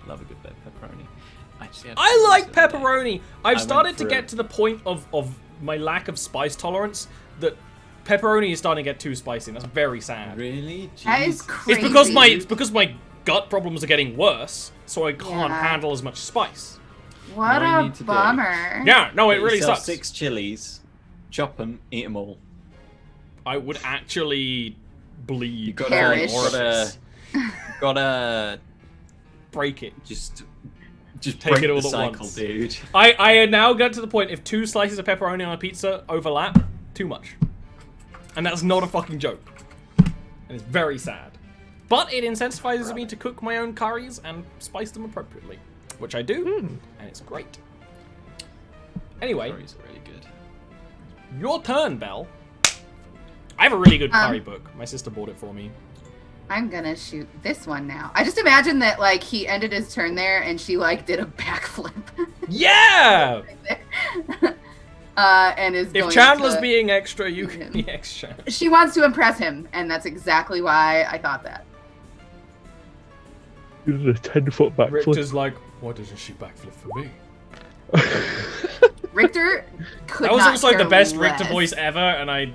Love a good bit of pepperoni. I like pepperoni. I've started to get to the point of my lack of spice tolerance that pepperoni is starting to get too spicy. And that's very sad. Really? Jeez. That is crazy. It's because my gut problems are getting worse, so I can't handle as much spice. What a bummer. Yeah, no, it really sucks. 6 chilies, chop them, eat them all. I would actually bleed. You gotta break it. Just take break it all the at cycle, once, dude. I now get to the point, if 2 slices of pepperoni on a pizza overlap, too much. And that's not a fucking joke. And it's very sad. But it incentivizes me to cook my own curries and spice them appropriately. Which I do, and it's great. Anyway, Curries are really good. Your turn, Belle. I have a really good curry book. My sister bought it for me. I'm gonna shoot this one now. I just imagine that, like, he ended his turn there and she, like, did a backflip. Yeah! And is if Chandler's being extra, you can be extra. She wants to impress him, and that's exactly why I thought that. You did a 10-foot backflip. Richter's like, why doesn't she backflip for me? Richter could That was not also care the best less. Richter voice ever, and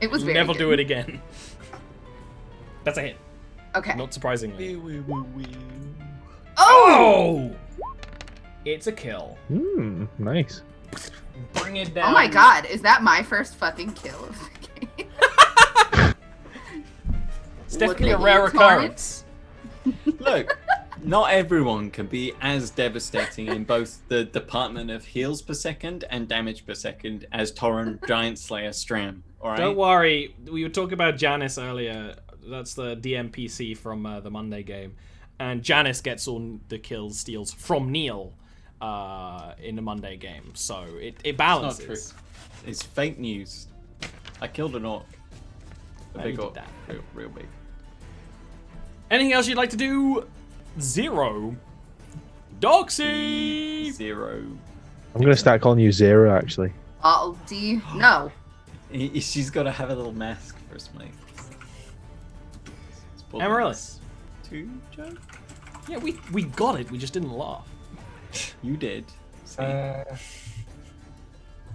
it was very never good. do it again. That's a hit. Okay. Not surprisingly. Oh! It's a kill. Nice. Bring it down. Oh my god, is that my first fucking kill of the game? It's definitely a rare occurrence. Look, not everyone can be as devastating in both the department of heals per second and damage per second as Torrent Giant Slayer Stram. All right? Don't worry, we were talking about Janice earlier. That's the DMPC from the Monday game. And Janice gets all the kills, steals from Neil in the Monday game. So it balances. It's not true. It's fake news. I killed an orc. A big orc. Real big. Anything else you'd like to do? Zero. Doxy! Zero. I'm going to start calling you Zero, actually. No. She's got to have a little mask for us, mate. Amaryllis. 2, Joe? Yeah, we got it. We just didn't laugh. You did.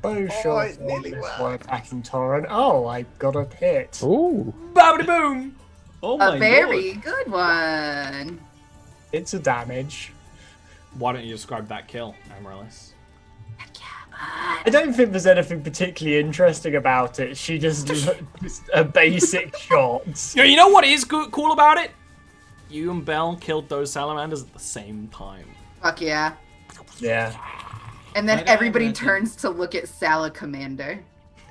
Bowstroke nearly attacking Torrent. Oh, I got a hit. Ooh. Bobbity boom! Oh my A very Lord. good one. It's a damage. Why don't you describe that kill, Amaryllis? I don't think there's anything particularly interesting about it. She just a basic shot. You know what is cool about it? You and Belle killed those salamanders at the same time. Fuck yeah. Yeah. And then everybody turns to look at Sala Commander.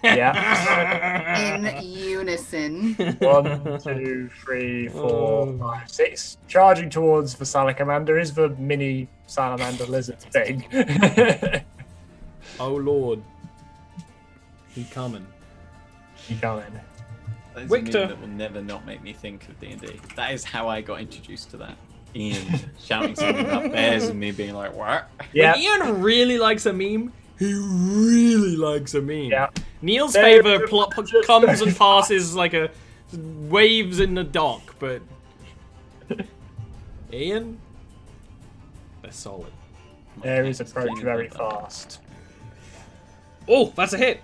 Yeah. In unison. 1, 2, 3, 4, 5, 6. Charging towards the Salamander is the mini salamander lizard thing. Oh lord. He coming. He coming. That is Victor. a meme that will never not make me think of D&D. That is how I got introduced to that. Ian shouting something about bears and me being like, what? Yeah. When Ian really likes a meme, he really likes a meme. Yeah. Neil's They're favour comes and passes like a waves in the dock, but Ian, they're solid. Ares approach very fast. Oh, that's a hit.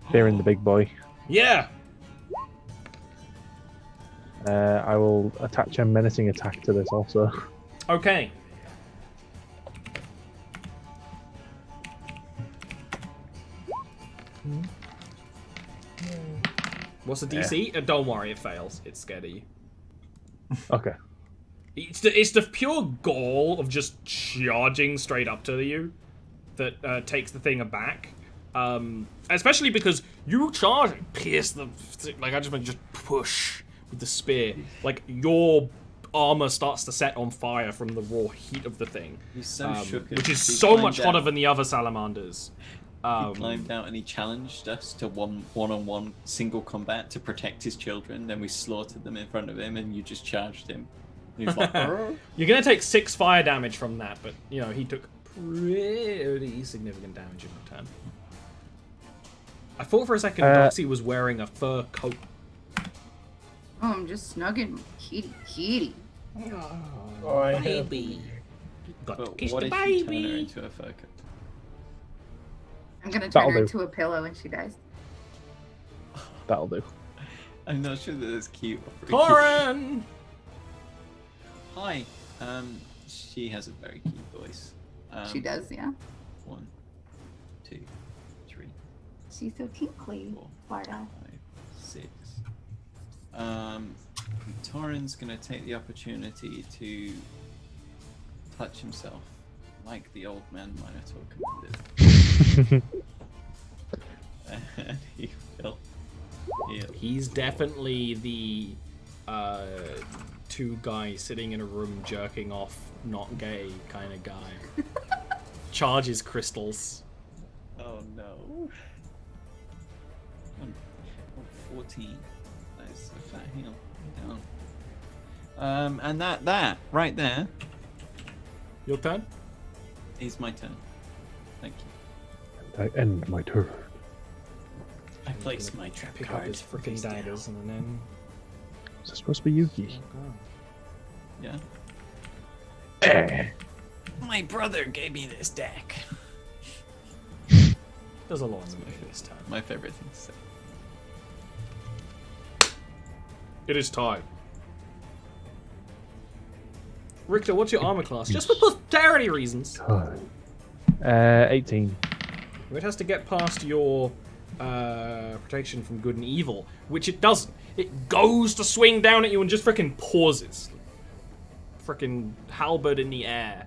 Spearing the big boy. Yeah. I will attach a menacing attack to this also. Okay. What's the DC? Don't worry, it fails. It's scared of you. Okay. It's the pure gall of just charging straight up to you that takes the thing aback. Especially because you charge and pierce the... Like, I just meant just push with the spear. Like, your armor starts to set on fire from the raw heat of the thing. He's so shook. Which is so much hotter than the other salamanders. He climbed out and he challenged us to one-on-one single combat to protect his children. Then we slaughtered them in front of him, and you just charged him. He's like, you're gonna take 6 fire damage from that, but you know he took pretty significant damage in return. I thought for a second Doxy was wearing a fur coat. Oh, I'm just snugging kitty. Oh, Baby. Got to But kiss what the if you turn her baby. into a fur coat? I'm gonna turn That'll her do. into a pillow when she dies. That'll do. I'm not sure that it's cute. Or freaky. Torin! Hi. She has a very cute voice. She does, yeah. 1, 2, 3, She's so tinkly, 4, Florida. 5, 6. Torin's gonna take the opportunity to touch himself like the old man Minotaur commanded. And he will heal. He's definitely the two guys sitting in a room jerking off, not gay kind of guy. Charges crystals. Oh no. 14. Nice. A fat heal. Down. And that right there Your turn? is my turn. Thank you. I end my turn. I place my trap Pick up card. his freaking face down. daggers and then. Is this supposed to be Yuki? Yeah. Eh. My brother gave me this deck. There's a lot to make this turn. My favorite thing to say. It is time. Richter, what's your armor class? Just for posterity reasons. 18. It has to get past your protection from good and evil, which it doesn't. It goes to swing down at you and just freaking pauses. Freaking halberd in the air.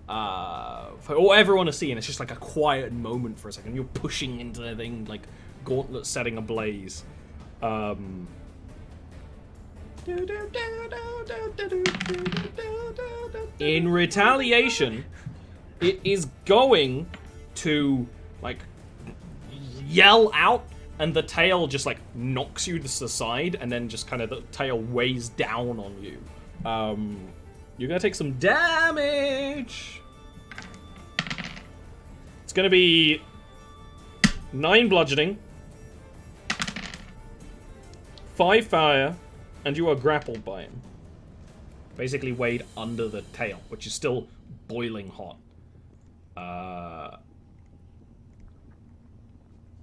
For all everyone to see, and it's just like a quiet moment for a second. You're pushing into the thing, like gauntlet setting ablaze. In retaliation, it is going to like yell out, and the tail just like knocks you to the side, and then just kind of the tail weighs down on you. You're gonna take some damage. It's gonna be 9 bludgeoning, 5 fire, and you are grappled by him. Basically weighed under the tail, which is still boiling hot.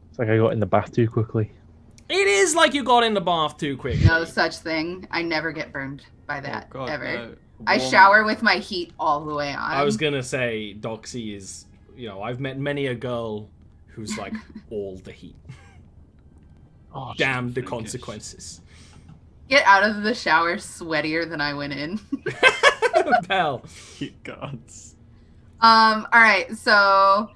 It's like I got in the bath too quickly. It is like you got in the bath too quick. No such thing. I never get burned by that, Oh, God, ever. no. I Warm- shower with my heat all the way on. I was gonna say, Doxy is, I've met many a girl who's like all the heat. Oh, Damn the freakish. consequences. Get out of the shower sweatier than I went in. Pal. You gods. All right, so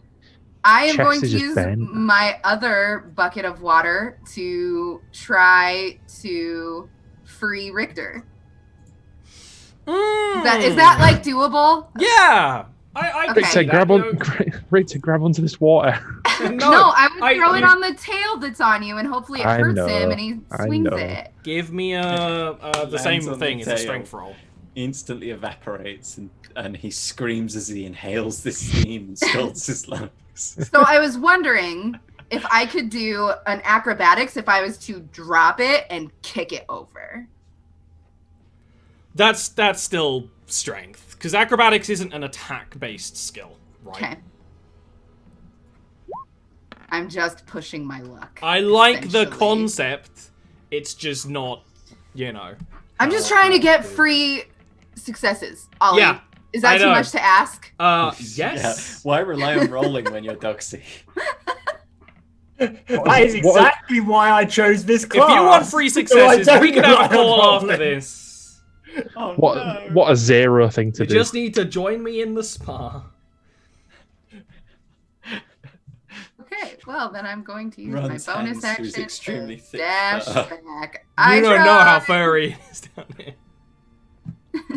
I am Chest going to is just use bent. my other bucket of water to try to free Richter. Is that like doable? Yeah! I Okay. can see Richter, grab that, on. Richter, grab onto this water. No, I would throw it on the tail that's on you, and hopefully it I hurts know, him and he I swings know. it. Give me the Lands same on the thing. It's a tail. strength roll. Instantly evaporates and he screams as he inhales this steam and scalds his lungs. So I was wondering if I could do an acrobatics if I was to drop it and kick it over. That's still strength, because acrobatics isn't an attack-based skill, right? Okay. I'm just pushing my luck. I like the essentially. concept. It's just not, I'm just trying to get free successes. Ollie, Yeah, is that I too know. much to ask? Yes. Yeah. Why rely on rolling when you're Doxy? That is exactly why I chose this If class. you want free So I successes, don't we could have a rely call on after rolling. this. Oh, What? no. What a zero thing to You do. just need to join me in the spa. Okay, well then I'm going to use Runs my bonus hands through his action extremely to thick dash fur. back. You don't know how furry it is down here.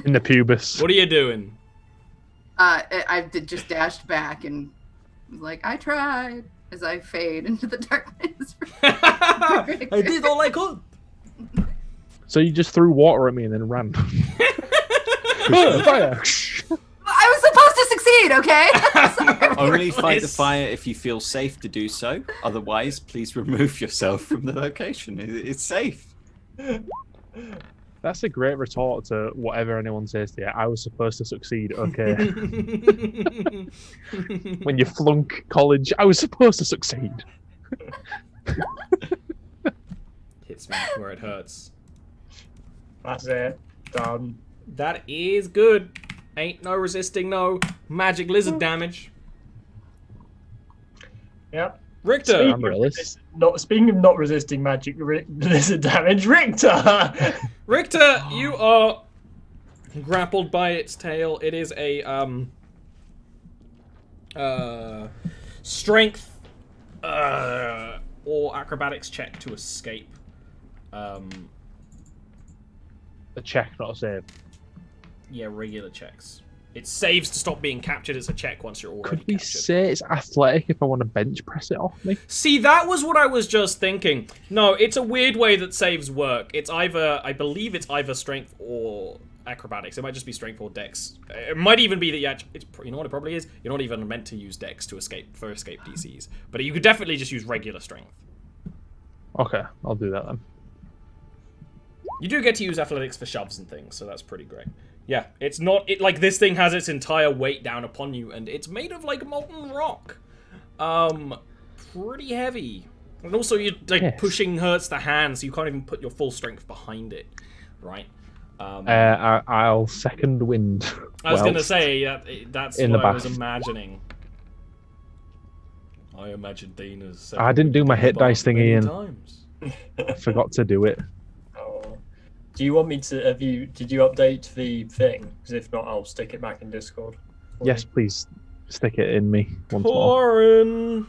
In the pubis. What are you doing? I did just dashed back and was like, I tried as I fade into the darkness. I did all I could. So you just threw water at me and then ran. Fire. I was supposed to succeed, okay? Sorry. Only fight the Yes. fire if you feel safe to do so. Otherwise, please remove yourself from the location. It's safe. That's a great retort to whatever anyone says to you. I was supposed to succeed, okay. When you flunk college, I was supposed to succeed. Hits me where it hurts. That's it. Done. That is good. Ain't no resisting no magic lizard damage. Yep. Richter. Speaking of not resisting magic lizard damage, Richter! Richter, you are grappled by its tail. It is a strength or acrobatics check to escape. A check, not a save. Yeah, regular checks. It saves to stop being captured. It's a check once you're already Could we captured. say it's athletic if I want to bench press it off me? See, that was what I was just thinking. No, it's a weird way that saves work. It's either, I believe it's either strength or acrobatics. It might just be strength or dex. It might even be that you actually, you know what it probably is? You're not even meant to use dex to escape DCs. But you could definitely just use regular strength. Okay, I'll do that then. You do get to use athletics for shoves and things, so that's pretty great. Yeah, it's not, like, this thing has its entire weight down upon you, and it's made of, like, molten rock. Pretty heavy. And also, pushing hurts the hand, so you can't even put your full strength behind it, right? I'll second wind. I was gonna say, that's what I was imagining. I imagine Dana's... I didn't do my hit dice thing, Ian. Times. I forgot to do it. Do you want me to, did you update the thing? Because if not, I'll stick it back in Discord. Yes, please stick it in me once more. Torin!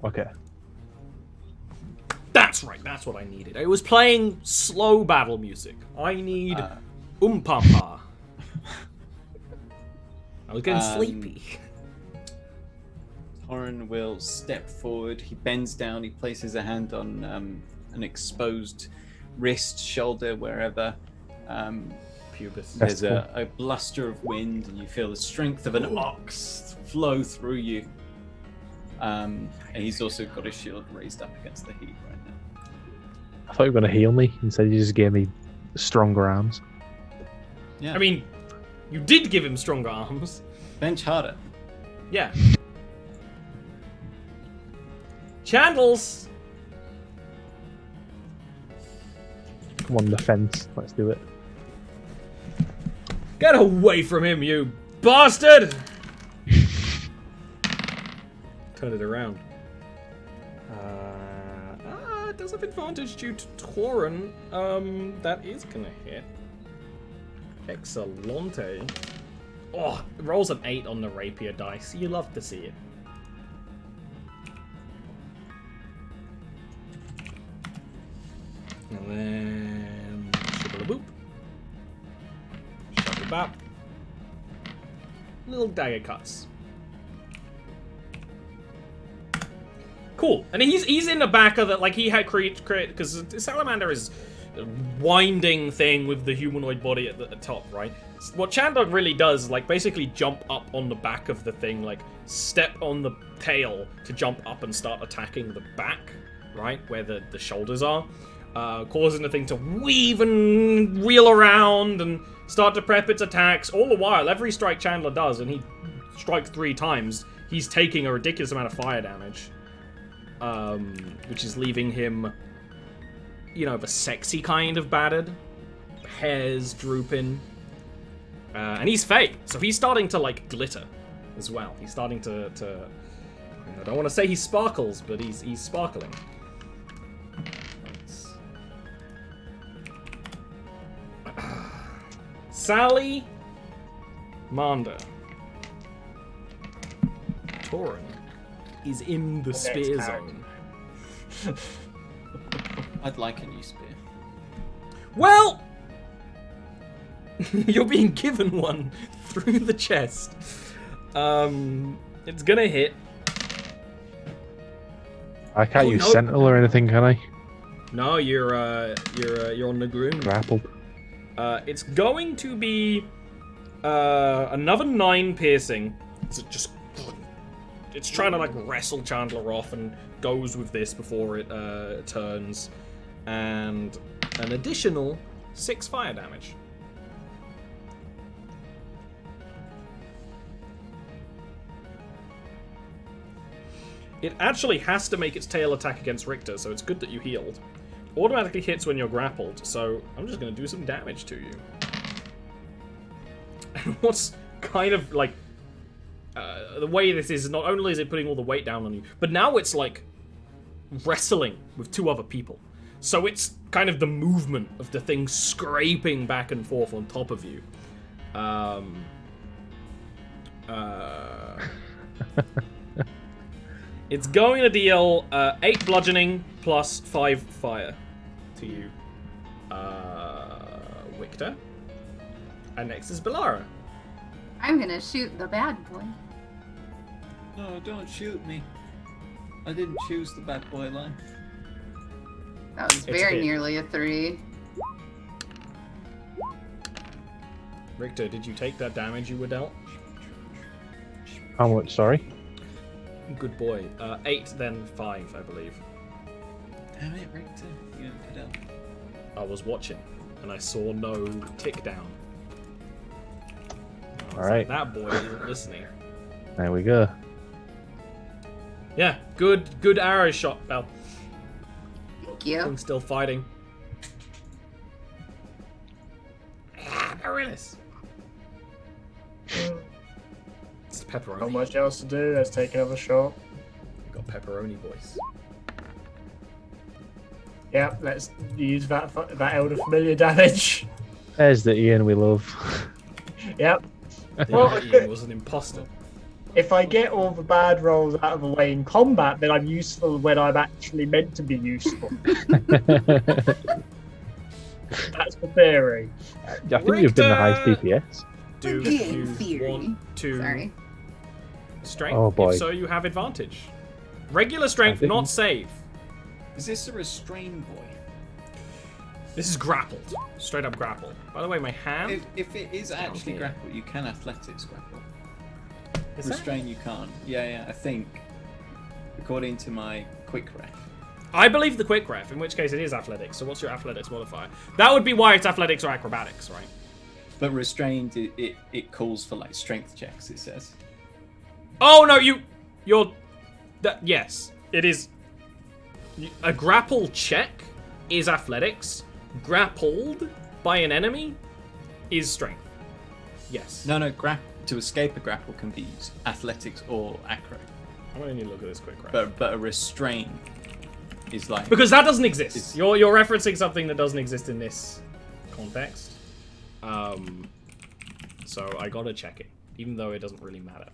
Okay. That's right, that's what I needed. It was playing slow battle music. I need Pampa. I was getting sleepy. Torin will step forward. He bends down. He places a hand on an exposed wrist, shoulder, wherever. Pubis. There's a bluster of wind, and you feel the strength of an ox flow through you. And he's also got his shield raised up against the heat right now. I thought you were going to heal me. Instead, you just gave me stronger arms. Yeah. I mean, you did give him stronger arms. Bench harder. Yeah. Chandles! Come on, the fence. Let's do it. Get away from him, you bastard! Turn it around. It does have advantage due to Torin. That is gonna hit. Excellente. Oh, it rolls an 8 on the rapier dice. You love to see it. And then shibble-a-boop. Shubble-bap. Little dagger cuts. Cool. And he's in the back of it, like he had create because Salamander is a winding thing with the humanoid body at the top, right? What Chandler really does is like basically jump up on the back of the thing, like step on the tail to jump up and start attacking the back, right? Where the shoulders are. Causing the thing to weave and wheel around and start to prep its attacks. All the while, every strike Chandler does, and he strikes 3 times, he's taking a ridiculous amount of fire damage. Which is leaving him, you know, the sexy kind of battered. Hairs drooping. And he's fake, so he's starting to, like, glitter as well. He's starting to I don't want to say he sparkles, but he's sparkling. Sally, Manda, Torin is in the spear zone. I'd like a new spear. Well, you're being given one through the chest. It's gonna hit. I can't use Sentinel or anything, can I? No, you're on the ground. Grappled. It's going to be another 9 piercing. it's trying to like wrestle Chandler off and goes with this before it turns, and an additional 6 fire damage. It actually has to make its tail attack against Richter, so it's good that you healed. Automatically hits when you're grappled, so I'm just going to do some damage to you. And what's kind of like... the way this is, not only is it putting all the weight down on you, but now it's like wrestling with 2 other people. So it's kind of the movement of the thing scraping back and forth on top of you. It's going to deal 8 bludgeoning plus 5 fire to you, Victor. And next is Belara. I'm gonna shoot the bad boy. No, don't shoot me. I didn't choose the bad boy life. That was very nearly a 3. Richter, did you take that damage you were dealt? How much? Sorry. Good boy. 8, then 5, I believe. Damn it, Richter. You didn't put out. I was watching, and I saw no tick down. Alright. That boy isn't listening. There we go. Yeah, good arrow shot, Belle. Thank you. Thing's still fighting. Arillis. It's pepperoni. Not much else to do. Let's take another shot. You got pepperoni voice. Yep, let's use that Elder Familiar damage. There's the Ian we love. Yep. The Ian was an imposter. If I get all the bad rolls out of the way in combat, then I'm useful when I'm actually meant to be useful. That's the theory. I think you've been the highest DPS. Do you want to Sorry. strength? Oh, boy. If so, you have advantage. Regular strength, didn't. not save. Is this a restrained boy? This is grappled. Straight up grappled. By the way, my hand... If it is actually here. grapple, you can athletics grapple. Is that- Restrain you can't. Yeah, I think. According to my quick ref. I believe the quick ref, in which case it is athletics. So what's your athletics modifier? That would be why it's athletics or acrobatics, right? But restrained, it calls for like strength checks, it says. Oh, no, you're... Yes, it is... A grapple check is athletics. Grappled by an enemy is strength. Yes. No, to escape a grapple can be athletics or acro. I'm gonna need to look at this quick ref. But a restrain is like... Because that doesn't exist. It's- You're referencing something that doesn't exist in this context. So I gotta check it, even though it doesn't really matter.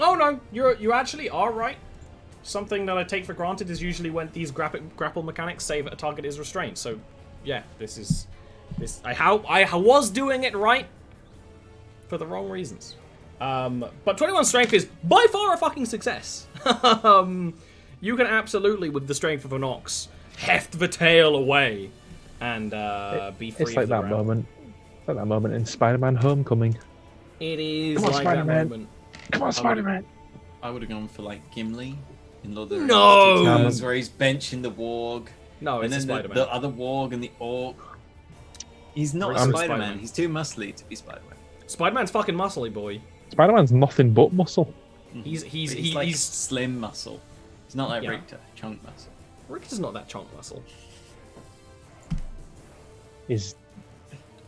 Oh no, you actually are right. Something that I take for granted is usually when these grapple mechanics save a target is restrained. So, yeah, this. I was doing it right for the wrong reasons. But 21 strength is by far a fucking success. You can absolutely, with the strength of an ox, heft the tail away and be free. It's like of the that ground. moment. It's like that moment in Spider-Man: Homecoming. It is Come on, like that Spider-Man. moment. Come on, Spider-Man! I would have gone for like Gimli in Lord of the No! Rings, where he's benching the warg. No, And it's a then Spider-Man. the other warg and the orc. He's not I'm Spider-Man. Spider-Man. He's too muscly to be Spider-Man. Spider-Man's fucking muscly, boy. Spider-Man's nothing but muscle. He's Like slim muscle. He's not like Yeah. Richter, chunk muscle. Ricker's not that chunk muscle. Is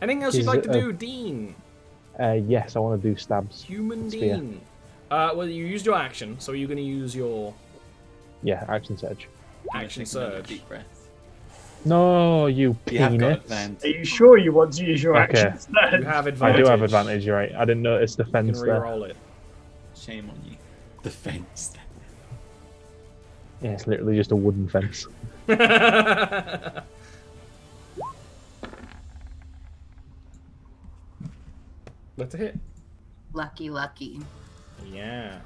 Anything else you'd like to He's, do, Dean? yes, I want to do stabs. Human Spear. Dean. Well, you used your action, so you're going to use your Yeah, action surge. action Take another surge. Deep breath. No, you You have got penis. Are advantage. you sure you want to use your Okay. actions? You have I advantage. do have advantage, you're right. I didn't notice the You fence can there. re-roll it. Shame on you. The fence. Yeah, it's literally just a wooden fence. Let's hit. Lucky, lucky. Yeah.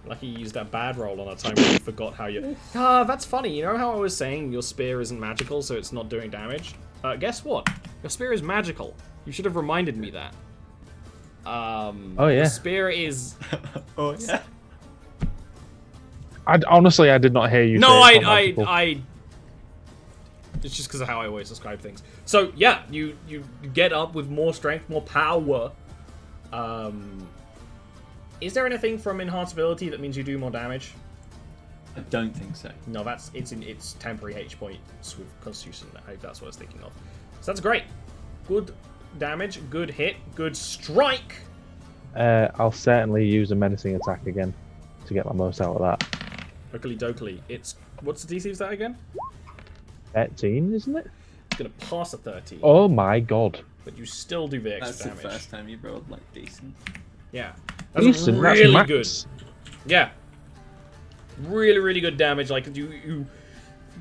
Lucky you used that bad roll on a time when you forgot how you... Ah, that's funny. You know how I was saying your spear isn't magical, so it's not doing damage? Guess what? Your spear is magical. You should have reminded me that. Oh, yeah. Your spear is... Oh yeah. Honestly, I did not hear you. No, say it's not magical. It's just because of how I always describe things. So yeah, you get up with more strength, more power. Is there anything from enhanced ability that means you do more damage? I don't think so. No, it's temporary H points with Constitution. I hope that's what I was thinking of. So that's great. Good damage, good hit, good strike. I'll certainly use a menacing attack again to get my most out of that. Oakley dokley. It's what's the DC of that again? 13, isn't it? It's gonna pass a 13. Oh my god. But you still do the extra That's damage. the first time you rolled like decent. Yeah. That's Decent, that's really max. good. Yeah. Really, really good damage. Like you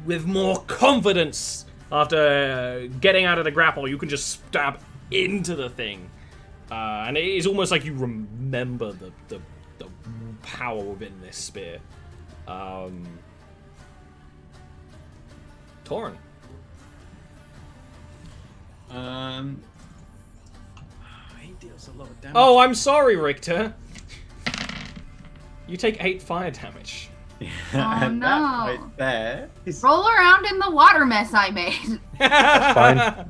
with more confidence after getting out of the grapple, you can just stab into the thing. And it is almost like you remember the power within this spear. Torrent. He deals a lot of damage. Oh, I'm sorry, Richter. You take 8 fire damage. And no. that right there is... Roll around in the water mess I made. That's fine.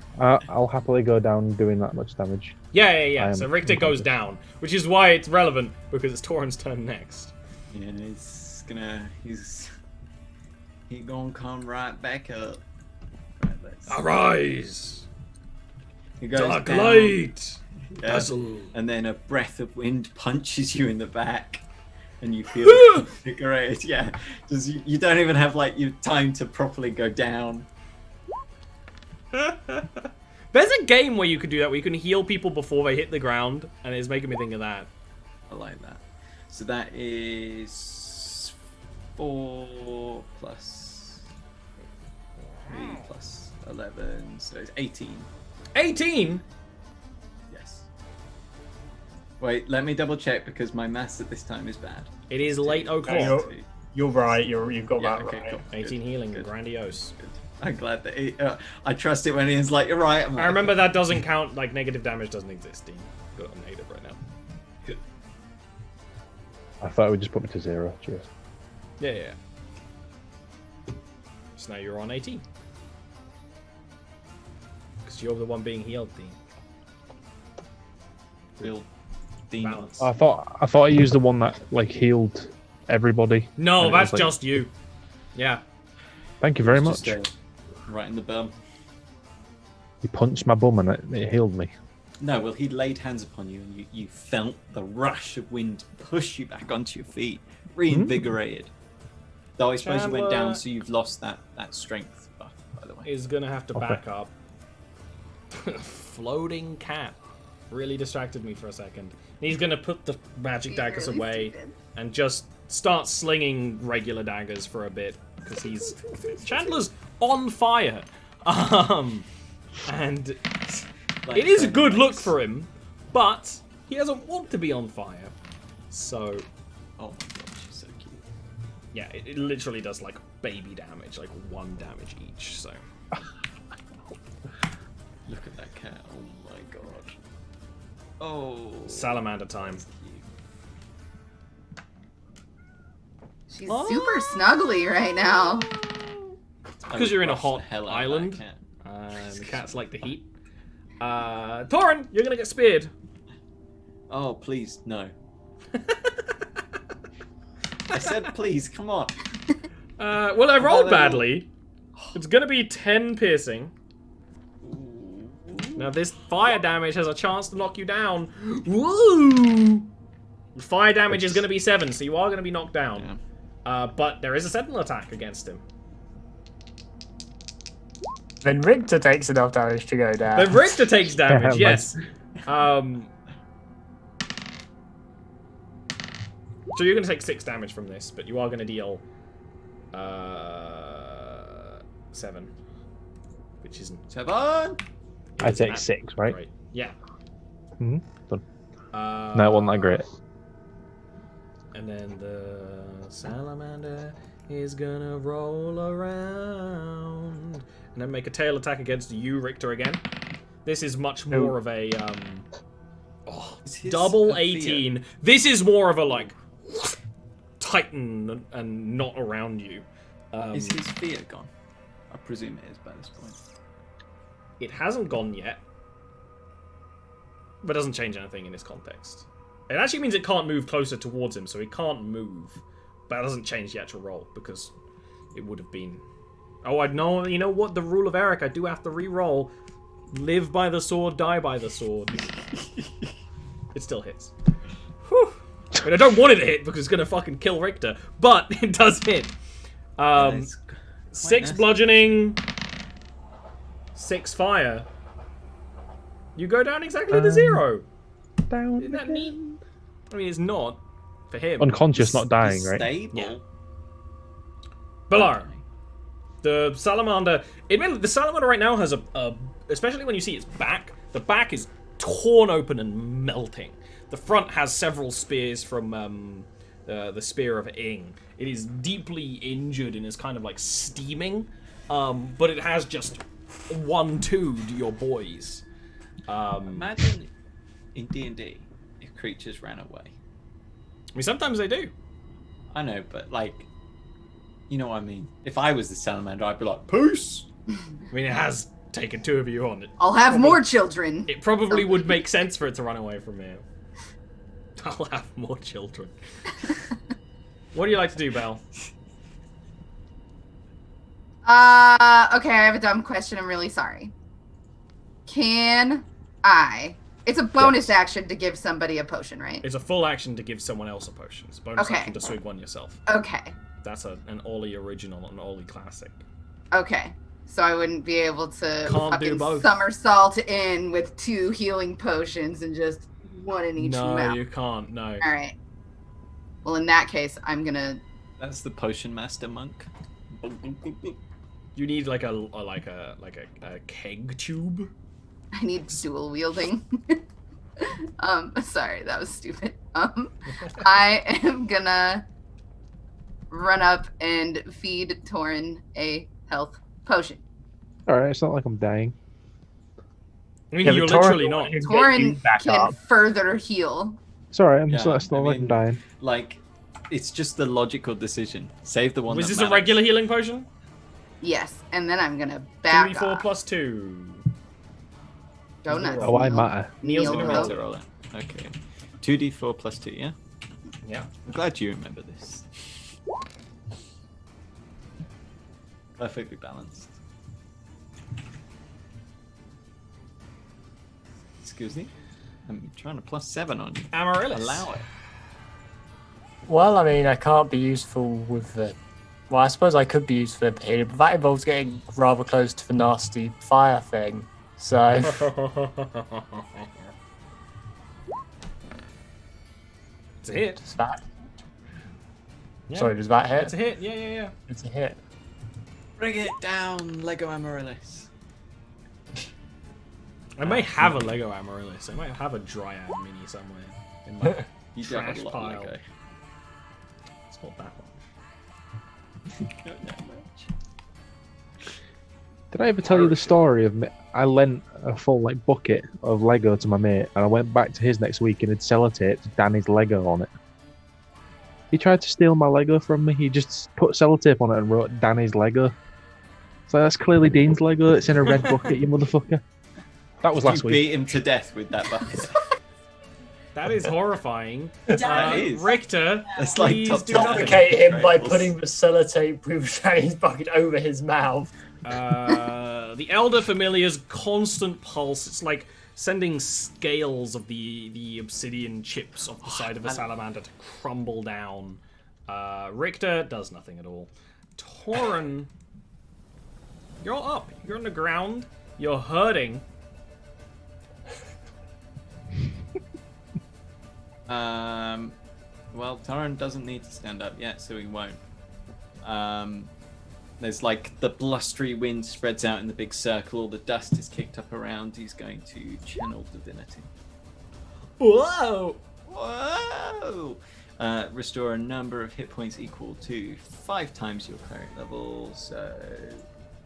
I'll happily go down doing that much damage. Yeah. So Richter goes down, which is why it's relevant, because it's Torrent's turn next. Yeah, he gonna come right back up. Right, let's... Arise! He goes Dark down, light! yeah, Dazzle! and then a breath of wind punches you in the back, and you feel invigorated. Yeah, just you don't even have like your time to properly go down. There's a game where you could do that, where you can heal people before they hit the ground, and it's making me think of that. I like that. So that is 4 plus 3 plus 11, so it's 18. 18? Yes. Wait, let me double check because my maths at this time is bad. It is late o'clock. Yeah, you're right. You've got Yeah, that okay, right. cool. 18 Good, healing, good. grandiose. Good. I'm glad that I trust it when Ian's like, you're right. I'm I like, remember that doesn't count, like negative damage doesn't exist, Dean. Got it on negative right now. Good. I thought it would just put me to 0. Cheers. Yeah. So now you're on 18. Because you're the one being healed, Dean. Real demons. Balance. I thought I used the one that like healed everybody. No, And it that's was, like, just you. Yeah. Thank you very Just, much. right in the bum. He punched my bum and it healed me. No, well, he laid hands upon you and you felt the rush of wind push you back onto your feet, reinvigorated. Though I suppose you went Chandler- down, so you've lost that strength buff, by the way. Is gonna have to Okay. back up. Floating cat. Really distracted me for a second. He's gonna put the magic daggers Really away stupid. and just start slinging regular daggers for a bit because he's Chandler's on fire. And Like, it is a good look legs. for him, but he doesn't want to be on fire. So Oh my god, she's so cute. yeah, it literally does like baby damage, like 1 damage each. So Look at that cat. Oh my god. Oh. salamander time. That's cute. She's super snuggly right now. Because you're in a Brush the hot hell out of that island. cat. The cats like the heat. Torin, you're gonna get speared. Oh, please, no. I said please, come on. Well, I rolled Hello. badly. It's gonna be 10 piercing. Now this fire damage has a chance to knock you down. Woo! Fire damage is gonna be 7, so you are gonna be knocked down. But there is a sentinel attack against him. Then Richter takes enough damage to go down. But Richter takes damage, Yeah, yes. So you're gonna take 6 damage from this, but you are gonna deal 7. Which isn't 7. I take 6, right? great. Yeah. Mm-hmm. Done. No, it wasn't that great. And then the salamander is gonna roll around. And then make a tail attack against you, Richter, again. This is much more of a double 18. This is more of a like tighten and not around you. Is his fear gone? I presume it is by this point. It hasn't gone yet, but doesn't change anything in this context. It actually means it can't move closer towards him, so he can't move. But that doesn't change the actual roll, because it would have been... Oh, I know. You know what? The rule of Eric, I do have to re-roll. Live by the sword, die by the sword. It still hits. Whew. I mean, I don't want it to hit, because it's going to fucking kill Richter. But it does hit. 6 bludgeoning. 6 fire. You go down exactly to 0. Down. Isn't that neat? I mean, it's not for him. Unconscious, not dying, right? Stable. Yeah. Below. The salamander. The salamander right now has a especially when you see its back. The back is torn open and melting. The front has several spears from the spear of Ing. It is deeply injured and is kind of like steaming. But it has just 1-2'd your boys. Imagine in D&D if creatures ran away. I mean, sometimes they do. I know, but like, you know what I mean. If I was the salamander, I'd be like, peace. I mean, it has taken 2 of you on. I'll have more children. It probably would make sense for it to run away from you. I'll have more children. What do you like to do, Belle? Okay, I have a dumb question. I'm really sorry. Can I... It's a bonus action to give somebody a potion, right? It's a full action to give someone else a potion. It's a bonus action to swig one yourself. Okay. That's an Ollie original, an Ollie classic. Okay. So I wouldn't be able to Can't do fucking both. somersault in with 2 healing potions and just 1 in each mouth. No, you can't. No. All right. Well, in that case, I'm gonna... That's the potion master monk. You need like a keg tube. I need dual wielding. Sorry, that was stupid. I am gonna run up and feed Torin a health potion. Alright, it's not like I'm dying. I mean, Yeah, you're but Torin- literally not. Torin back can up. further heal. It's alright, Yeah, it's not like I'm mean, dying. Like, it's just the logical decision. Save the one. Was that this a matters. regular healing potion? Yes, and then I'm gonna back 2d4 off. plus 2. Go nuts. Oh, I Neil. matter. Neil's Neil gonna roll. roll. To roll it. Okay. 2d4 plus 2, yeah? Yeah. I'm glad you remember this. Perfectly balanced. Excuse me? I'm trying to plus 7 on you. Amaryllis. Allow it. Well, I mean, I can't be useful with the... Well, I suppose I could be useful with the healing, but that involves getting rather close to the nasty fire thing. So, It's a hit. does that... Yeah. Sorry, does that hit? It's a hit. Yeah. It's a hit. Bring it down, Lego Amaryllis. I may have a Lego Amaryllis. I might have a Dryad mini somewhere in my You do have trash a lot pile. of Lego. It's not that much. Not that much. Did I ever tell you the story of me? I lent a full like bucket of Lego to my mate, and I went back to his next week and had sellotaped Danny's Lego on it. He tried to steal my Lego from me. He just put sellotape on it and wrote Danny's Lego. So that's clearly Dean's Lego. It's in a red bucket, you motherfucker. That was last You week. beat him to death with that bucket. That is horrifying. That is. Richter, That's like please top do top. nothing. Suffocate him by Right. putting the sellotape with Danny's bucket over his mouth. The Elder Familiar's constant pulse. It's like sending scales of the obsidian chips off the side of a salamander to crumble down. Richter does nothing at all. Torin, you're up. You're on the ground. You're hurting. Well, Torin doesn't need to stand up yet, so he won't. There's like the blustery wind spreads out in the big circle, all the dust is kicked up around. He's going to channel divinity. Whoa! Whoa! Restore a number of hit points equal to 5 times your cleric level. So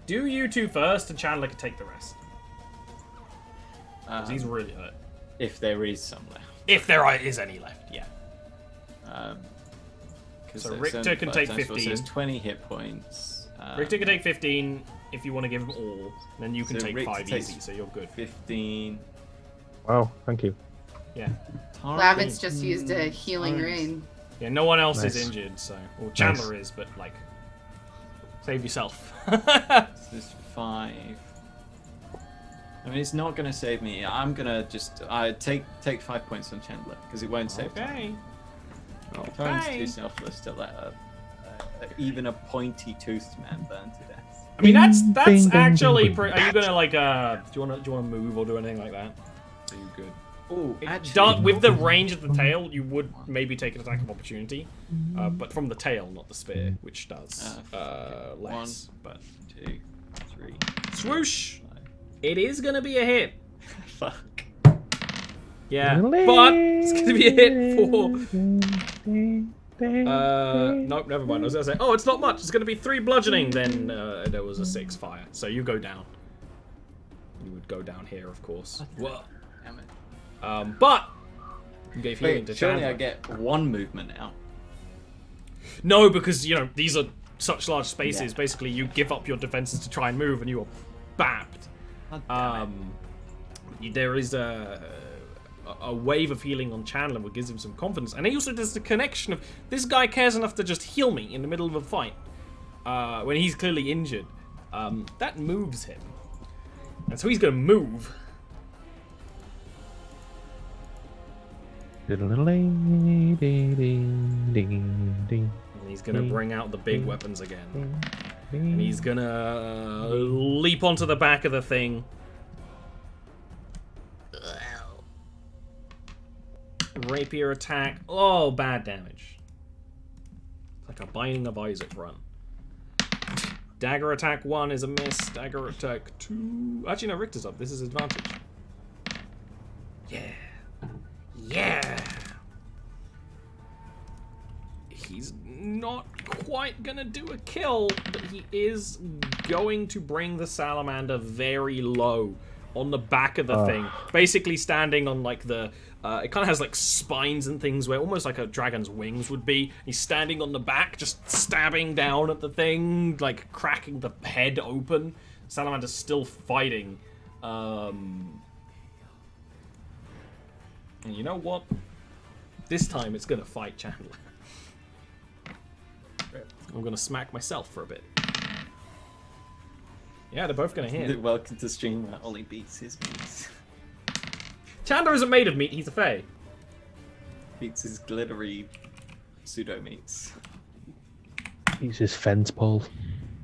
Do you two first, and Chandler can take the rest. 'Cause he's um, really hurt. if there is some left. If there is any left, yeah. 'Cause So there's Richter only can 5 take times 4, so 15. there's 20 hit points. Richter can take 15 if you want to give him all. Then you can So take Richter 5 takes- easy, so you're good. 15. Wow, thank you. Yeah. Lavin's just used a healing Torrance. rain. Yeah, no one else Nice. is injured, so... Well, Chandler is, but, like... Save yourself. This is 5. I mean, it's not going to save me. I'm going to just take 5 points on Chandler, because it won't save me. Okay. Torrance Okay. too selfless to let even a pointy-toothed man burn to death. I mean, that's Bing, bing, actually... bing, bing. Are you gonna, like, do you wanna move or do anything like that? Are you good? Oh, With the range of the tail, you would maybe take an attack of opportunity, but from the tail, not the spear, which does less. 1, 2, 3. Swoosh! It is gonna be a hit. Fuck. Yeah, but it's gonna be a hit for. Nope, never mind. I was gonna say, oh, it's not much. It's gonna be 3 bludgeoning. Then there was a 6 fire, so you go down. You would go down here, of course. Whoa. Damn it. But you gave healing to Wait, surely Chandler. I get 1 movement now. No, because these are such large spaces. Yeah. Basically, you give up your defenses to try and move, and you are bapped. God damn it. There is a wave of healing on Chandler, which gives him some confidence, and he also does the connection of this guy cares enough to just heal me in the middle of a fight when he's clearly injured. That moves him, and so he's gonna move. And he's gonna bring out the big weapons again. And he's gonna leap onto the back of the thing. Rapier attack. Oh, bad damage. It's like a Binding of Isaac run. Dagger attack 1 is a miss. Dagger attack 2. Actually, no, Richter's up. This is advantage. Yeah. Yeah. He's not quite gonna do a kill, but he is going to bring the salamander very low on the back of the thing. Basically standing on like the... it kind of has like spines and things where almost like a dragon's wings would be. He's standing on the back, just stabbing down at the thing, like cracking the head open. Salamander's still fighting. And you know what? This time it's gonna fight Chandler. I'm gonna smack myself for a bit. Yeah, they're both gonna hit. Welcome to stream where Ollie beats his meats. Chandler isn't made of meat, he's a fae. Beats his glittery pseudo meats. He's his fence pole.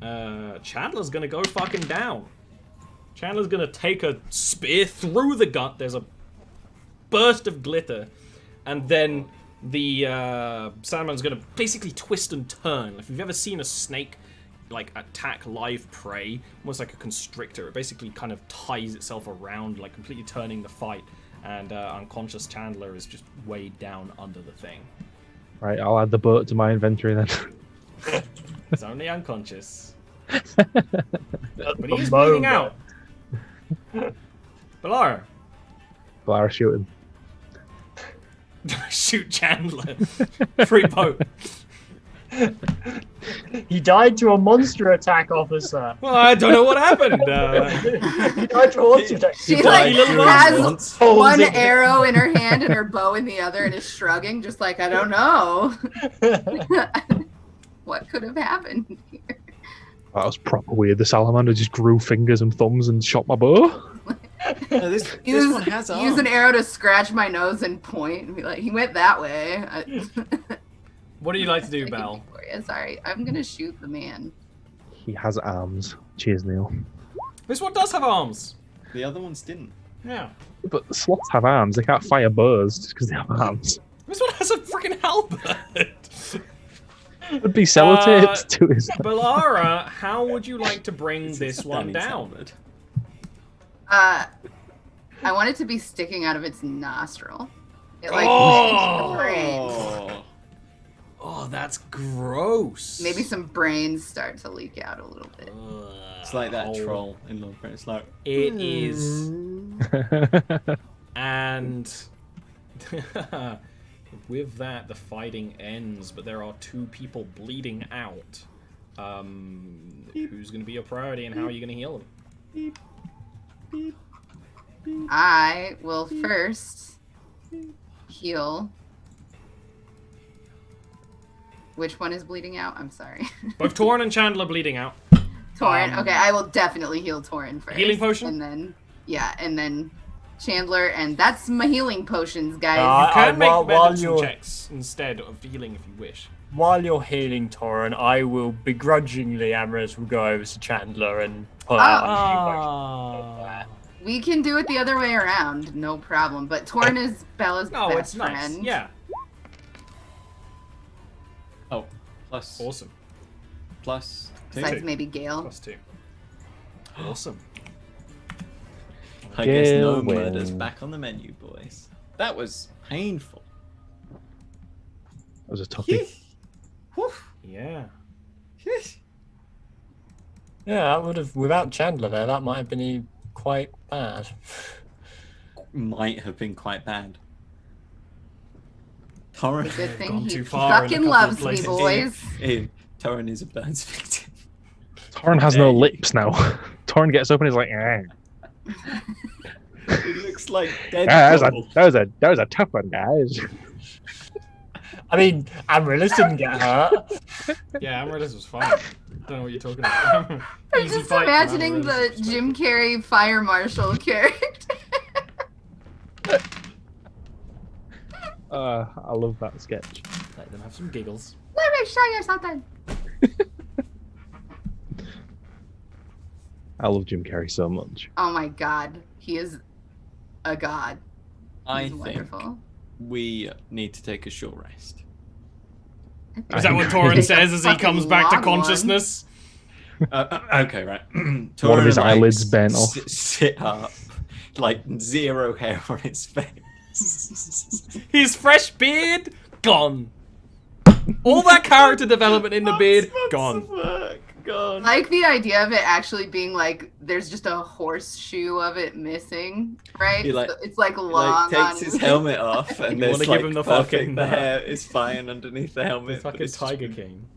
Chandler's gonna go fucking down. Chandler's gonna take a spear through the gut. There's a burst of glitter, and then the salamander's gonna basically twist and turn. If you've ever seen a snake like attack live prey, almost like a constrictor, it basically kind of ties itself around, like completely turning the fight. And unconscious Chandler is just weighed down under the thing. Right, I'll add the boat to my inventory then. He's only unconscious. But he is bleeding out. Balara. Blair, shoot him. Shoot Chandler. Free boat. He died to a monster attack, officer. Well, I don't know what happened. He died to a monster attack. She Like, like little has once. one arrow in her hand and her bow in the other and is shrugging, just like, I don't know. What could have happened here? That was proper weird. The salamander just grew fingers and thumbs and shot my bow. No, this Use, one has arms. use an arrow to scratch my nose and point and be like, he went that way. What do you like to do, Belle? Sorry, I'm gonna shoot the man. He has arms. Cheers, Neil. This one does have arms. The other ones didn't. Yeah. But the sloths have arms. They can't fire bows just because they have arms. This one has a freaking halberd. Would be sellotaped to his. Balara, how would you like to bring It's this one Danny's down? helmet. I want it to be sticking out of its nostril. It like pinched the brain. Oh, that's gross. Maybe some brains start to leak out a little bit. It's like that troll in Lord. It's like It is. And with that, the fighting ends, but there are 2 people bleeding out. Who's going to be your priority, and how are you going to heal them? beep, beep, beep. I will first heal. Which one is bleeding out? I'm sorry. Both Torin and Chandler bleeding out. Torin. Okay, I will definitely heal Torin first. Healing potion? And then, yeah, and then Chandler, and that's my healing potions, guys. You can make while medicine you're- checks instead of healing if you wish. While you're healing Torin, I will begrudgingly, Amorous will go over to Chandler and pull Oh. out. Ah. We can do it the other way around, no problem. But Torin is Bella's No, best it's nice. friend. Yeah. Oh, plus Awesome. plus two. Besides maybe Gale. +2. Awesome. I guess no Gale murders wins. back on the menu, boys. That was painful. That was a toughie. Whew. Yeah. Yeah, that would have, without Chandler there, that might have been quite bad. Might have been quite bad. The Torrent, good thing Gone he too far in a fucking couple loves of me, places. boys. Torrent is a Burns victim. Torrin has There no you- lips now. Torrin gets up and is like, It looks like that was Deadpool. that was a tough one, guys. I mean, Amaryllis didn't get hurt. Yeah, Amaryllis was fine. Don't know what you're talking about. I'm Easy just fight from imagining the Amaryllis' Jim Carrey fire marshal character. I love that sketch. perspective. Let them have some giggles. Let me show you something. I love Jim Carrey so much. Oh my god, he is a god. I He's think wonderful. we need to take a short rest. Is that what Torin says as he comes back to consciousness? Okay, right. One of his Torrent, eyelids bent off. Sit up, like zero hair on his face. His fresh beard, gone. All that character development in the beard, Months gone. of work, gone. I like the idea of it actually being like there's just a horseshoe of it missing, right? He, like- So it's like He, long like on takes his helmet off, and You there's wanna like give him the perfect, fucking, the hair is fine underneath the helmet. The but fucking it's just- Tiger King.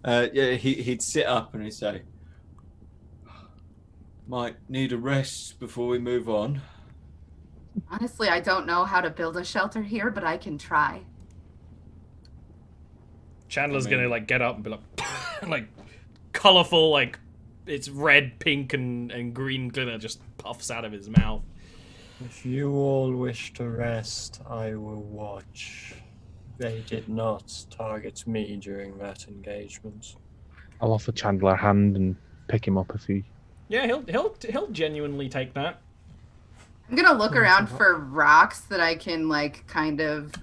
Yeah, he'd sit up and he'd say, "Might need a rest before we move on." Honestly, I don't know how to build a shelter here, but I can try. Chandler's I mean- gonna like get up and be like, like colorful, like it's red, pink, and green glitter just puffs out of his mouth. If you all wish to rest, I will watch. They did not target me during that engagement. I'll offer Chandler a hand and pick him up if he. Yeah, he'll genuinely take that. I'm gonna look around for rocks that I can like kind of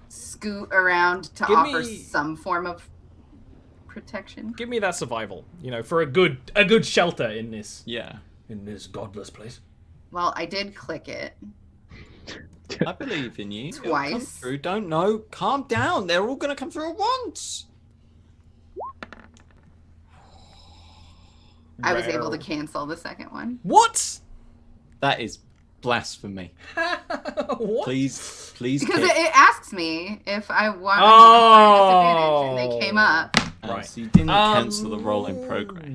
scoot around to Give offer me- some form of protection. Give me that survival, you know, for a good shelter in this Yeah, godless place. Well, I did click it. I believe in you. It'll come Twice. through. Don't know. Calm down. They're all gonna come through at once. I was able to Rare. cancel the second one. What? That is blasphemy. What? Please Because kick. it asks me if I want Oh. disadvantage, and they came up. Right. So you didn't cancel the roll in progress.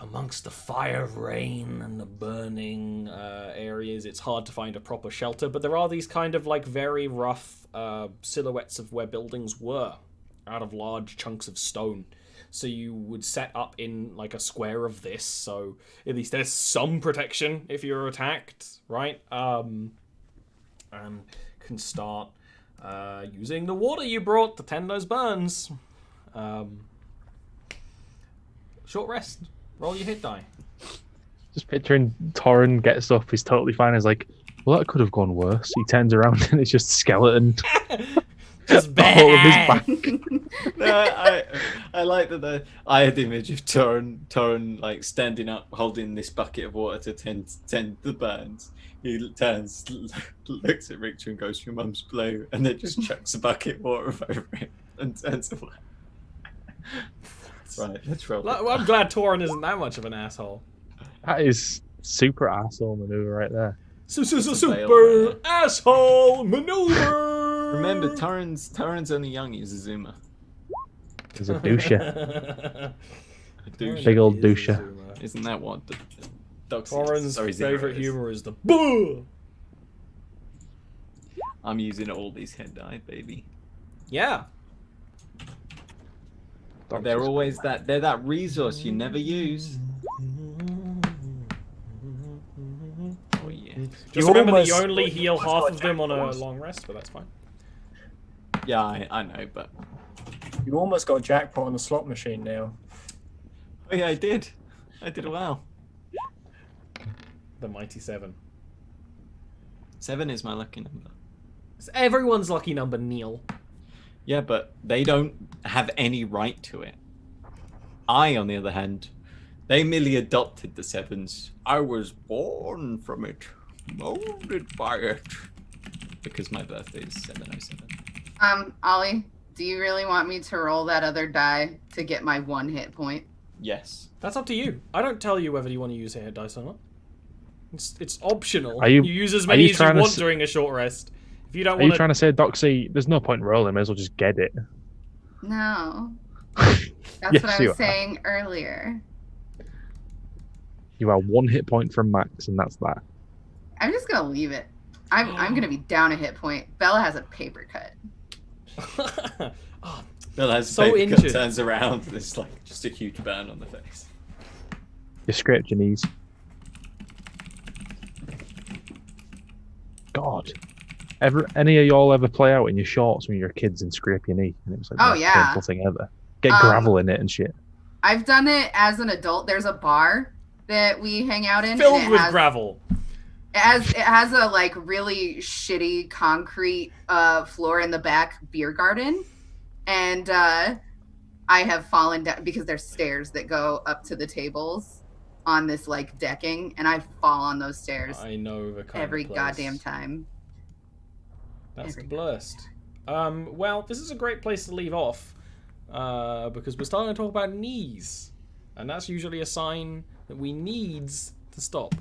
Amongst the fire, rain, and the burning areas, it's hard to find a proper shelter, but there are these kind of like very rough silhouettes of where buildings were, out of large chunks of stone. So you would set up in like a square of this, so at least there's some protection if you're attacked, right? And can start using the water you brought to tend those burns. Short rest. Roll your hit die. Just picturing Torrin gets up, he's totally fine. He's like, well, that could have gone worse. He turns around and it's just a skeleton. Just the whole of his back. No, I like that. I had the image of Torin like standing up, holding this bucket of water to tend the burns. He turns, looks at Richard and goes, "Your mum's blue," and then just chucks a bucket of water over it and turns away. Right, let's roll. Well, I'm glad Torin isn't that much of an asshole. That is super asshole maneuver right there. Super asshole maneuver. Remember, Torin's only young. He's a zoomer. He's a doucher. A douche. Big old doucher. Isn't that what the Torin's favorite is? humor is the boo. I'm using all these head die, baby. Yeah. They're always they're that resource you never use. Oh yeah. Just remember that you only heal half of them on a long rest, but that's fine. Yeah, I know, but You almost got a jackpot on the slot machine now. oh yeah, I did well. The mighty 7. 7 is my lucky number. It's everyone's lucky number, Neil. Yeah, but they don't have any right to it. I, on the other hand, they merely adopted the 7s. I was born from it, molded by it, because my birthday is 707. Ollie, do you really want me to roll that other die to get my 1 hit point? Yes. That's up to you. I don't tell you whether you want to use a hit dice or not. It's optional. Are you- use as are many you as you trying to want s- during a short rest. If you don't Are want you trying to say, Doxy, there's no point in rolling, may as well just get it? No. That's Yes, what I you was are. saying earlier. You are 1 hit point from max, and that's that. I'm just gonna leave it. I'm gonna be down a hit point. Bella has a paper cut. Oh, Bill has So paper cut, injured. turns around, and it's like just a huge burn on the face. You scraped your knees. God. Any of y'all ever play out in your shorts when you're kids and scrape your knee? And it was like Oh, the most yeah. painful thing ever. Get Um, gravel in it and shit. I've done it as an adult. There's a bar that we hang out in. filled and with gravel. it has a like really shitty concrete floor in the back beer garden, and I have fallen down because there's stairs that go up to the tables on this like decking, and I fall on those stairs I know the kind every of place. goddamn time. That's Every blessed. Well, this is a great place to leave off because we're starting to talk about knees, and that's usually a sign that we needs to stop.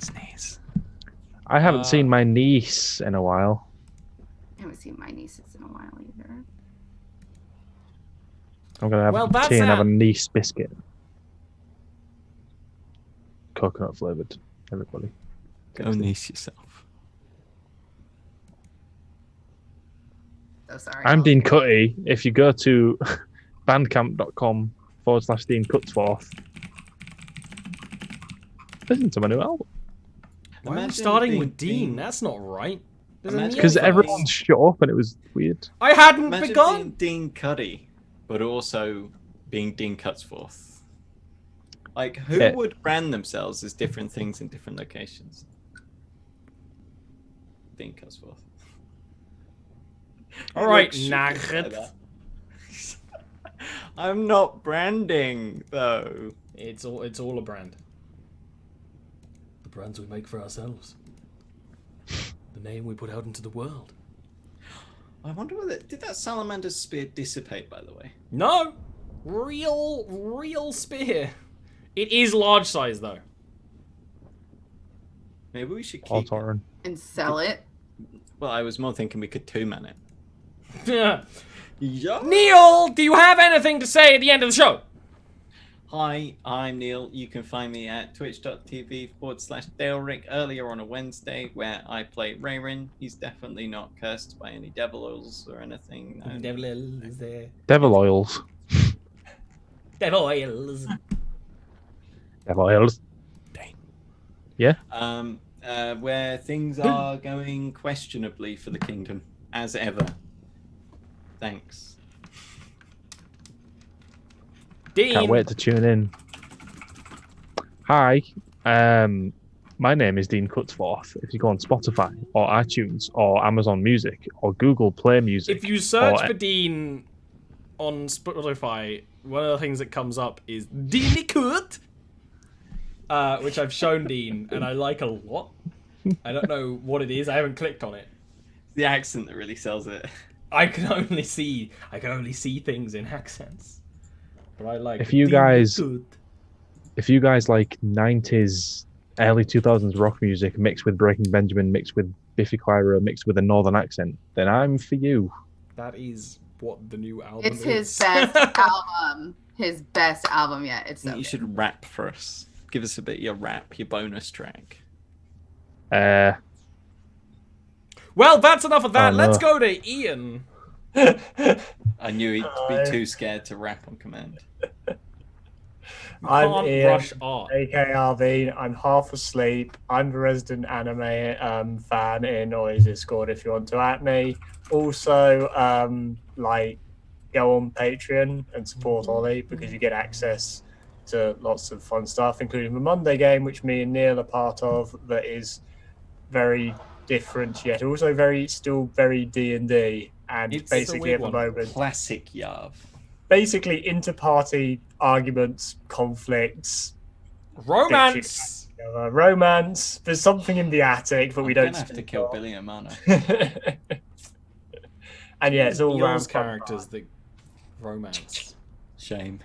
Sneeze. I haven't seen my niece in a while. I haven't seen my nieces in a while either. I'm gonna have Well, that's tea and have a that. niece biscuit. Coconut flavored, everybody. Go niece yourself. So sorry. I'm Ollie. Dean Cutty. If you go to bandcamp.com/Dean Cutsforth, listen to my new album. Why are we Imagine starting being with Dean? That's not right. There's a Imagine- Neil Because first. everyone shut up and it was weird. I hadn't Imagine begun. being Dean Cuddy, but also being Dean Cutsforth. Like, who Yeah. would brand themselves as different things in different locations? Dean Cutsforth. All right, Look stupid like Nagrid. that. I'm not branding though. It's all a brand. The brands we make for ourselves. The name we put out into the world. I wonder whether did that salamander's spear dissipate, by the way? No, real spear. It is large size though. Maybe we should All keep. Torren. And sell it. Well, I was more thinking we could two-man it. Yeah. Yeah. Neil, do you have anything to say at the end of the show? Hi, I'm Neil. You can find me at twitch.tv/DaleRick earlier on a Wednesday where I play Rayrin. He's definitely not cursed by any devil oils or anything. No. Devil is there. Devil oils. Devil oils. Devil oils. Yeah? Where things are going questionably for the kingdom, as ever. Thanks. Dean. Can't wait to tune in. Hi. My name is Dean Cutsforth. If you go on Spotify or iTunes or Amazon Music or Google Play Music, If you search for Dean on Spotify, one of the things that comes up is Deanie Kut, which I've shown Dean, and I like a lot. I don't know what it is. I haven't clicked on it. The accent that really sells it. I can only see things in accents. But I like. If you guys like 90s, early 2000s rock music mixed with Breaking Benjamin, mixed with Biffy Clyro, mixed with a northern accent, then I'm for you. That is what the new album It's is. his best album. His best album yet. It's so You should rap for us. Give us a bit of your rap, your bonus track. Well, that's enough of that. Oh, Let's no. go to Ian. I knew he'd be too scared to rap on command. I'm Can't Ian, rush art. aka Arvine. I'm half asleep. I'm the resident anime fan in Ollie's Discord if you want to at me. Also, go on Patreon and support Ollie because you get access to lots of fun stuff, including the Monday game, which me and Neil are part of, that is very different yet also still very D&D, and It's basically a at the weird moment Classic Yarv. basically inter-party arguments, conflicts, Romance. romance. There's something in the attic, but we I'm don't gonna have to speak kill of. Billy and Mana. And yeah, it's all Yours round fun. characters that romance. Shame.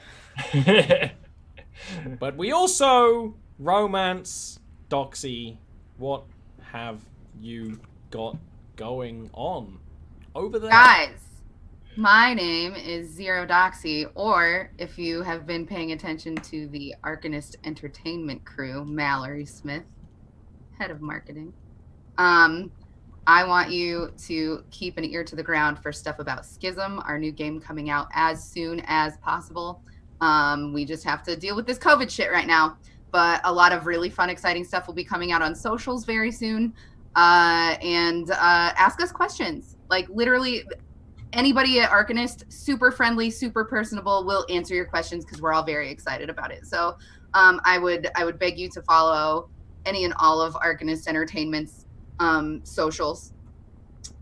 But we also romance Doxy. What have you got going on over there? Guys, my name is Zero Doxy, or if you have been paying attention to the Arcanist Entertainment crew, Mallory Smith, head of marketing. I want you to keep an ear to the ground for stuff about Schism, our new game coming out as soon as possible. We just have to deal with this COVID shit right now, but a lot of really fun, exciting stuff will be coming out on socials very soon. And ask us questions. Like literally anybody at Arcanist, super friendly, super personable, will answer your questions because we're all very excited about it. So I would beg you to follow any and all of Arcanist Entertainment's socials.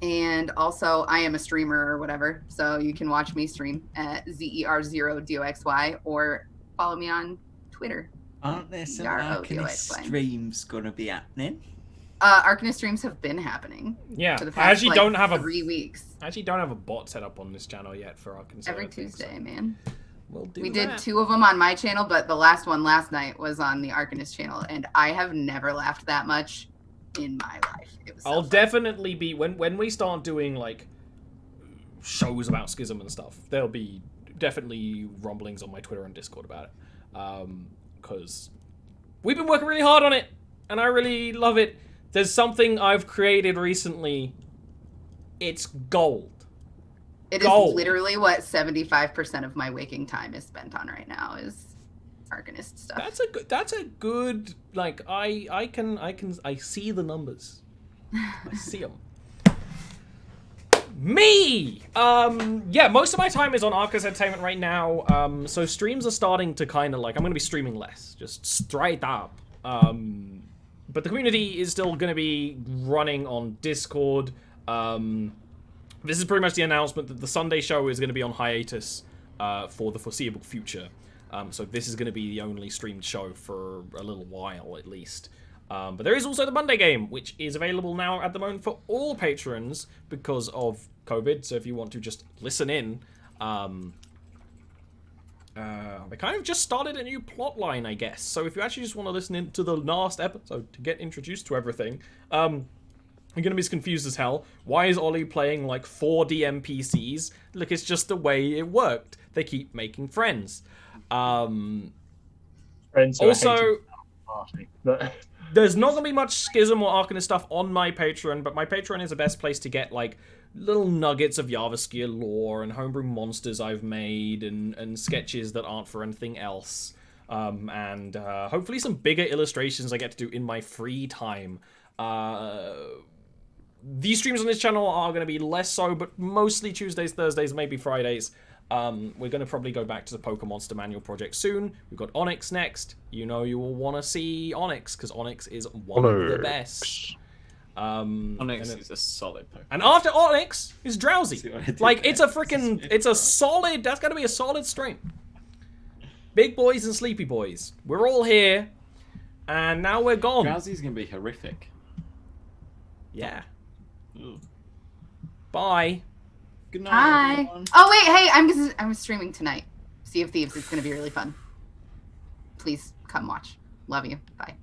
And also I am a streamer or whatever, so you can watch me stream at ZER0DOXY or follow me on Twitter. Aren't there some R-O-D-O-X-Y. Arcanist streams gonna be happening? Arcanist streams have been happening Yeah, for the I past actually don't have 3 weeks. I actually don't have a bot set up on this channel yet for Arkansas. Every Tuesday, man. We'll do We that. did 2 of them on my channel, but the last one last night was on the Arcanist channel, and I have never laughed that much in my life. It was so I'll fun. definitely be when we start doing like shows about Schism and stuff. There'll be definitely rumblings on my Twitter and Discord about it, because we've been working really hard on it, and I really love it. There's something I've created recently. It's gold. It is gold. literally what 75% of my waking time is spent on right now is Arcanist stuff. That's a good like I see the numbers. I see them. Me! Yeah, most of my time is on Arcanist Entertainment right now. So streams are starting to kind of like, I'm going to be streaming less, just straight up. But the community is still going to be running on Discord. This is pretty much the announcement that the Sunday show is going to be on hiatus for the foreseeable future. So this is going to be the only streamed show for a little while, at least. But there is also the Monday game, which is available now at the moment for all patrons because of COVID. So if you want to just listen in, they kind of just started a new plot line, I guess. So if you actually just want to listen in to the last episode to get introduced to everything, you're going to be as confused as hell. Why is Ollie playing like 4 NPCs? Look, it's just the way it worked. They keep making friends. Friends who are Also, hated party, but there's not going to be much Schism or Arcanist stuff on my Patreon, but my Patreon is the best place to get like little nuggets of Jarviskjir lore and homebrew monsters I've made and sketches that aren't for anything else. And hopefully some bigger illustrations I get to do in my free time. These streams on this channel are going to be less so, but mostly Tuesdays, Thursdays, maybe Fridays. We're going to probably go back to the Pokemonster Manual project soon. We've got Onyx next. You know you will want to see Onyx, because Onyx is one of the best. Onyx is a solid Pokemon. And after Onyx is Drowsy. See what I did Like, there? it's a freaking, it's a solid, that's going to be a solid stream. Big boys and sleepy boys. We're all here. And now we're gone. Drowsy's going to be horrific. Yeah. Ooh. Bye. Good night, Hi. everyone. Oh wait, hey, I'm streaming tonight. Sea of Thieves. It's gonna be really fun. Please come watch. Love you. Bye.